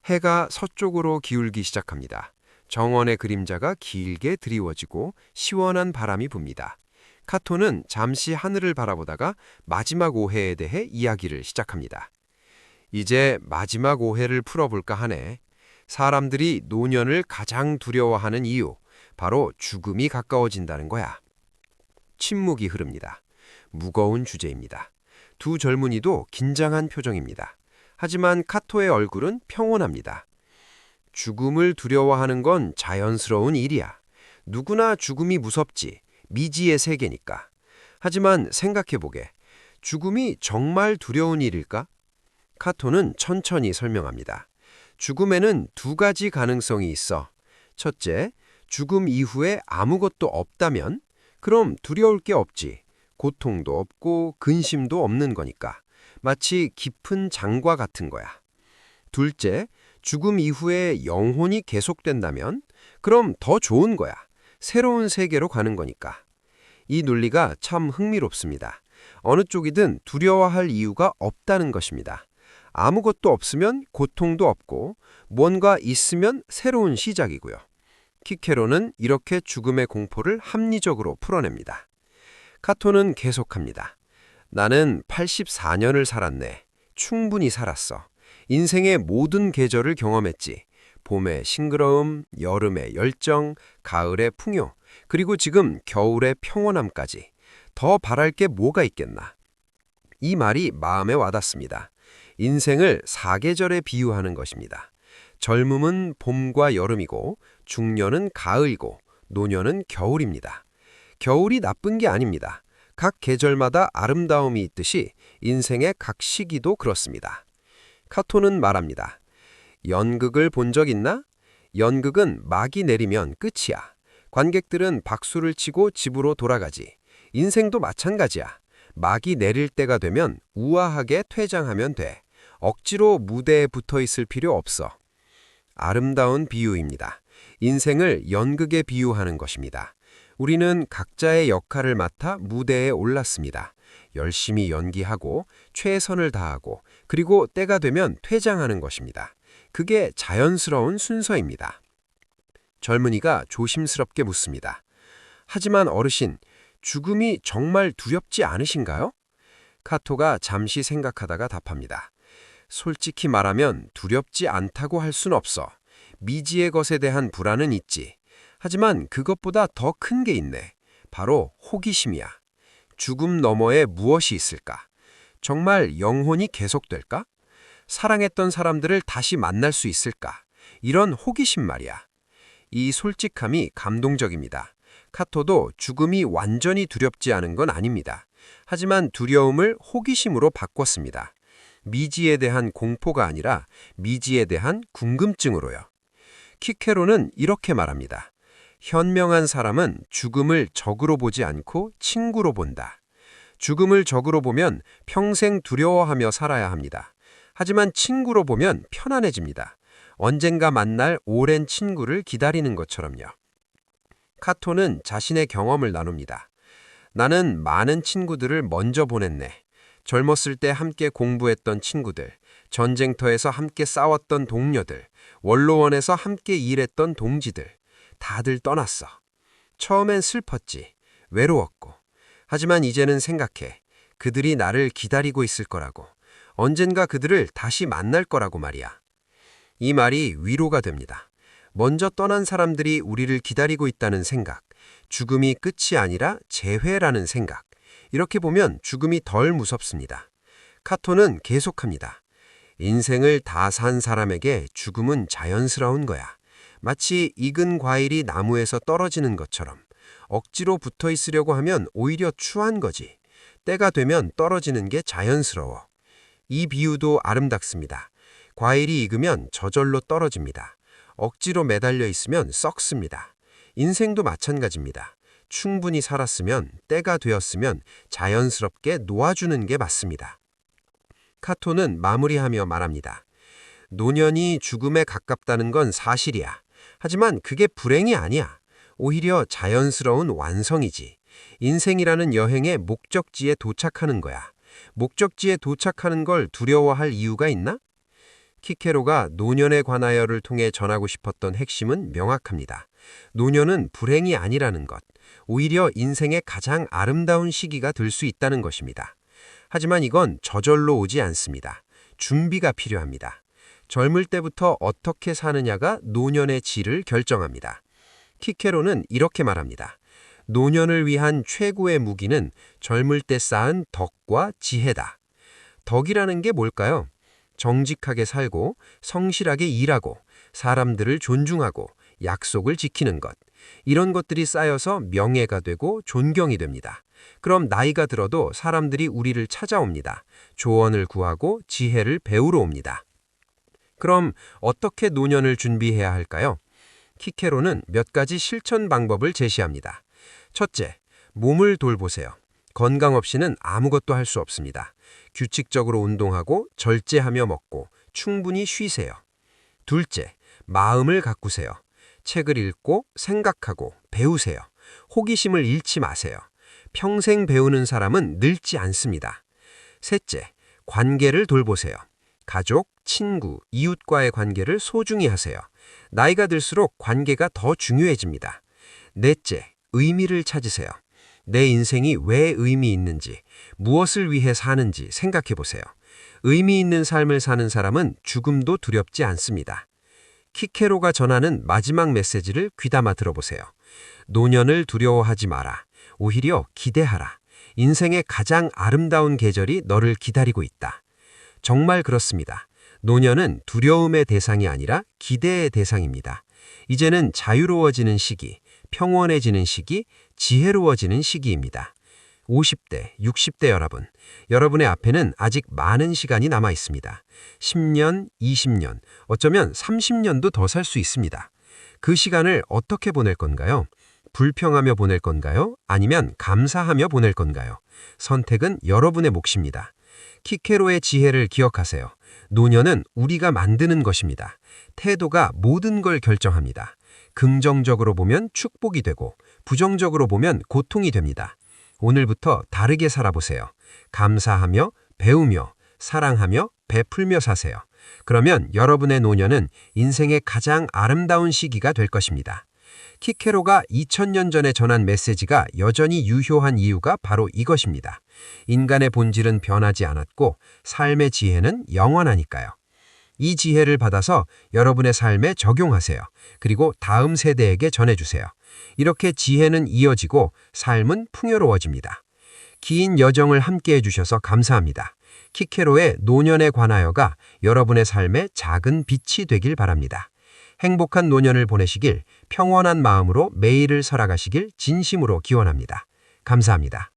해가 서쪽으로 기울기 시작합니다. 정원의 그림자가 길게 드리워지고 시원한 바람이 붑니다. 카토는 잠시 하늘을 바라보다가 마지막 오해에 대해 이야기를 시작합니다. 이제 마지막 오해를 풀어볼까 하네. 사람들이 노년을 가장 두려워하는 이유, 바로 죽음이 가까워진다는 거야. 침묵이 흐릅니다. 무거운 주제입니다. 두 젊은이도 긴장한 표정입니다. 하지만 카토의 얼굴은 평온합니다. 죽음을 두려워하는 건 자연스러운 일이야. 누구나 죽음이 무섭지. 미지의 세계니까. 하지만 생각해보게. 죽음이 정말 두려운 일일까? 카토는 천천히 설명합니다. 죽음에는 두 가지 가능성이 있어. 첫째, 죽음 이후에 아무것도 없다면? 그럼 두려울 게 없지. 고통도 없고 근심도 없는 거니까. 마치 깊은 장과 같은 거야. 둘째, 죽음 이후에 영혼이 계속된다면? 그럼 더 좋은 거야. 새로운 세계로 가는 거니까. 이 논리가 참 흥미롭습니다. 어느 쪽이든 두려워할 이유가 없다는 것입니다. 아무것도 없으면 고통도 없고 뭔가 있으면 새로운 시작이고요. 키케로는 이렇게 죽음의 공포를 합리적으로 풀어냅니다. 카토는 계속합니다. 나는 84년을 살았네. 충분히 살았어. 인생의 모든 계절을 경험했지. 봄의 싱그러움, 여름의 열정, 가을의 풍요, 그리고 지금 겨울의 평온함까지. 더 바랄 게 뭐가 있겠나. 이 말이 마음에 와닿습니다. 인생을 사계절에 비유하는 것입니다. 젊음은 봄과 여름이고 중년은 가을이고 노년은 겨울입니다. 겨울이 나쁜 게 아닙니다. 각 계절마다 아름다움이 있듯이 인생의 각 시기도 그렇습니다. 카토는 말합니다. 연극을 본 적 있나? 연극은 막이 내리면 끝이야. 관객들은 박수를 치고 집으로 돌아가지. 인생도 마찬가지야. 막이 내릴 때가 되면 우아하게 퇴장하면 돼. 억지로 무대에 붙어 있을 필요 없어. 아름다운 비유입니다. 인생을 연극에 비유하는 것입니다. 우리는 각자의 역할을 맡아 무대에 올랐습니다. 열심히 연기하고 최선을 다하고 그리고 때가 되면 퇴장하는 것입니다. 그게 자연스러운 순서입니다. 젊은이가 조심스럽게 묻습니다. 하지만 어르신, 죽음이 정말 두렵지 않으신가요? 카토가 잠시 생각하다가 답합니다. 솔직히 말하면 두렵지 않다고 할 순 없어. 미지의 것에 대한 불안은 있지. 하지만 그것보다 더 큰 게 있네. 바로 호기심이야. 죽음 너머에 무엇이 있을까? 정말 영혼이 계속될까? 사랑했던 사람들을 다시 만날 수 있을까? 이런 호기심 말이야. 이 솔직함이 감동적입니다. 카토도 죽음이 완전히 두렵지 않은 건 아닙니다. 하지만 두려움을 호기심으로 바꿨습니다. 미지에 대한 공포가 아니라 미지에 대한 궁금증으로요. 키케로는 이렇게 말합니다. 현명한 사람은 죽음을 적으로 보지 않고 친구로 본다. 죽음을 적으로 보면 평생 두려워하며 살아야 합니다. 하지만 친구로 보면 편안해집니다. 언젠가 만날 오랜 친구를 기다리는 것처럼요. 카토는 자신의 경험을 나눕니다. 나는 많은 친구들을 먼저 보냈네. 젊었을 때 함께 공부했던 친구들, 전쟁터에서 함께 싸웠던 동료들, 원로원에서 함께 일했던 동지들, 다들 떠났어. 처음엔 슬펐지, 외로웠고. 하지만 이제는 생각해. 그들이 나를 기다리고 있을 거라고. 언젠가 그들을 다시 만날 거라고 말이야. 이 말이 위로가 됩니다. 먼저 떠난 사람들이 우리를 기다리고 있다는 생각, 죽음이 끝이 아니라 재회라는 생각. 이렇게 보면 죽음이 덜 무섭습니다. 카토는 계속합니다. 인생을 다 산 사람에게 죽음은 자연스러운 거야. 마치 익은 과일이 나무에서 떨어지는 것처럼 억지로 붙어 있으려고 하면 오히려 추한 거지. 때가 되면 떨어지는 게 자연스러워. 이 비유도 아름답습니다. 과일이 익으면 저절로 떨어집니다. 억지로 매달려 있으면 썩습니다. 인생도 마찬가지입니다. 충분히 살았으면, 때가 되었으면 자연스럽게 놓아주는 게 맞습니다. 카토는 마무리하며 말합니다. 노년이 죽음에 가깝다는 건 사실이야. 하지만 그게 불행이 아니야. 오히려 자연스러운 완성이지. 인생이라는 여행의 목적지에 도착하는 거야. 목적지에 도착하는 걸 두려워할 이유가 있나? 키케로가 노년에 관하여를 통해 전하고 싶었던 핵심은 명확합니다. 노년은 불행이 아니라는 것, 오히려 인생의 가장 아름다운 시기가 될 수 있다는 것입니다. 하지만 이건 저절로 오지 않습니다. 준비가 필요합니다. 젊을 때부터 어떻게 사느냐가 노년의 질을 결정합니다. 키케로는 이렇게 말합니다. 노년을 위한 최고의 무기는 젊을 때 쌓은 덕과 지혜다. 덕이라는 게 뭘까요? 정직하게 살고 성실하게 일하고 사람들을 존중하고 약속을 지키는 것. 이런 것들이 쌓여서 명예가 되고 존경이 됩니다. 그럼 나이가 들어도 사람들이 우리를 찾아옵니다. 조언을 구하고 지혜를 배우러 옵니다. 그럼 어떻게 노년을 준비해야 할까요? 키케로는 몇 가지 실천 방법을 제시합니다. 첫째, 몸을 돌보세요. 건강 없이는 아무것도 할 수 없습니다. 규칙적으로 운동하고 절제하며 먹고 충분히 쉬세요. 둘째, 마음을 가꾸세요. 책을 읽고 생각하고 배우세요. 호기심을 잃지 마세요. 평생 배우는 사람은 늙지 않습니다. 셋째, 관계를 돌보세요. 가족, 친구, 이웃과의 관계를 소중히 하세요. 나이가 들수록 관계가 더 중요해집니다. 넷째, 의미를 찾으세요. 내 인생이 왜 의미 있는지, 무엇을 위해 사는지 생각해 보세요. 의미 있는 삶을 사는 사람은 죽음도 두렵지 않습니다. 키케로가 전하는 마지막 메시지를 귀담아 들어보세요. 노년을 두려워하지 마라. 오히려 기대하라. 인생의 가장 아름다운 계절이 너를 기다리고 있다. 정말 그렇습니다. 노년은 두려움의 대상이 아니라 기대의 대상입니다. 이제는 자유로워지는 시기, 평온해지는 시기, 지혜로워지는 시기입니다. 50대, 60대 여러분, 여러분의 앞에는 아직 많은 시간이 남아 있습니다. 10년, 20년, 어쩌면 30년도 더 살 수 있습니다. 그 시간을 어떻게 보낼 건가요? 불평하며 보낼 건가요? 아니면 감사하며 보낼 건가요? 선택은 여러분의 몫입니다. 키케로의 지혜를 기억하세요. 노년은 우리가 만드는 것입니다. 태도가 모든 걸 결정합니다. 긍정적으로 보면 축복이 되고 부정적으로 보면 고통이 됩니다. 오늘부터 다르게 살아보세요. 감사하며 배우며 사랑하며 베풀며 사세요. 그러면 여러분의 노년은 인생의 가장 아름다운 시기가 될 것입니다. 키케로가 2000년 전에 전한 메시지가 여전히 유효한 이유가 바로 이것입니다. 인간의 본질은 변하지 않았고 삶의 지혜는 영원하니까요. 이 지혜를 받아서 여러분의 삶에 적용하세요. 그리고 다음 세대에게 전해주세요. 이렇게 지혜는 이어지고 삶은 풍요로워집니다. 긴 여정을 함께 해주셔서 감사합니다. 키케로의 노년에 관하여가 여러분의 삶에 작은 빛이 되길 바랍니다. 행복한 노년을 보내시길, 평온한 마음으로 매일을 살아가시길 진심으로 기원합니다. 감사합니다.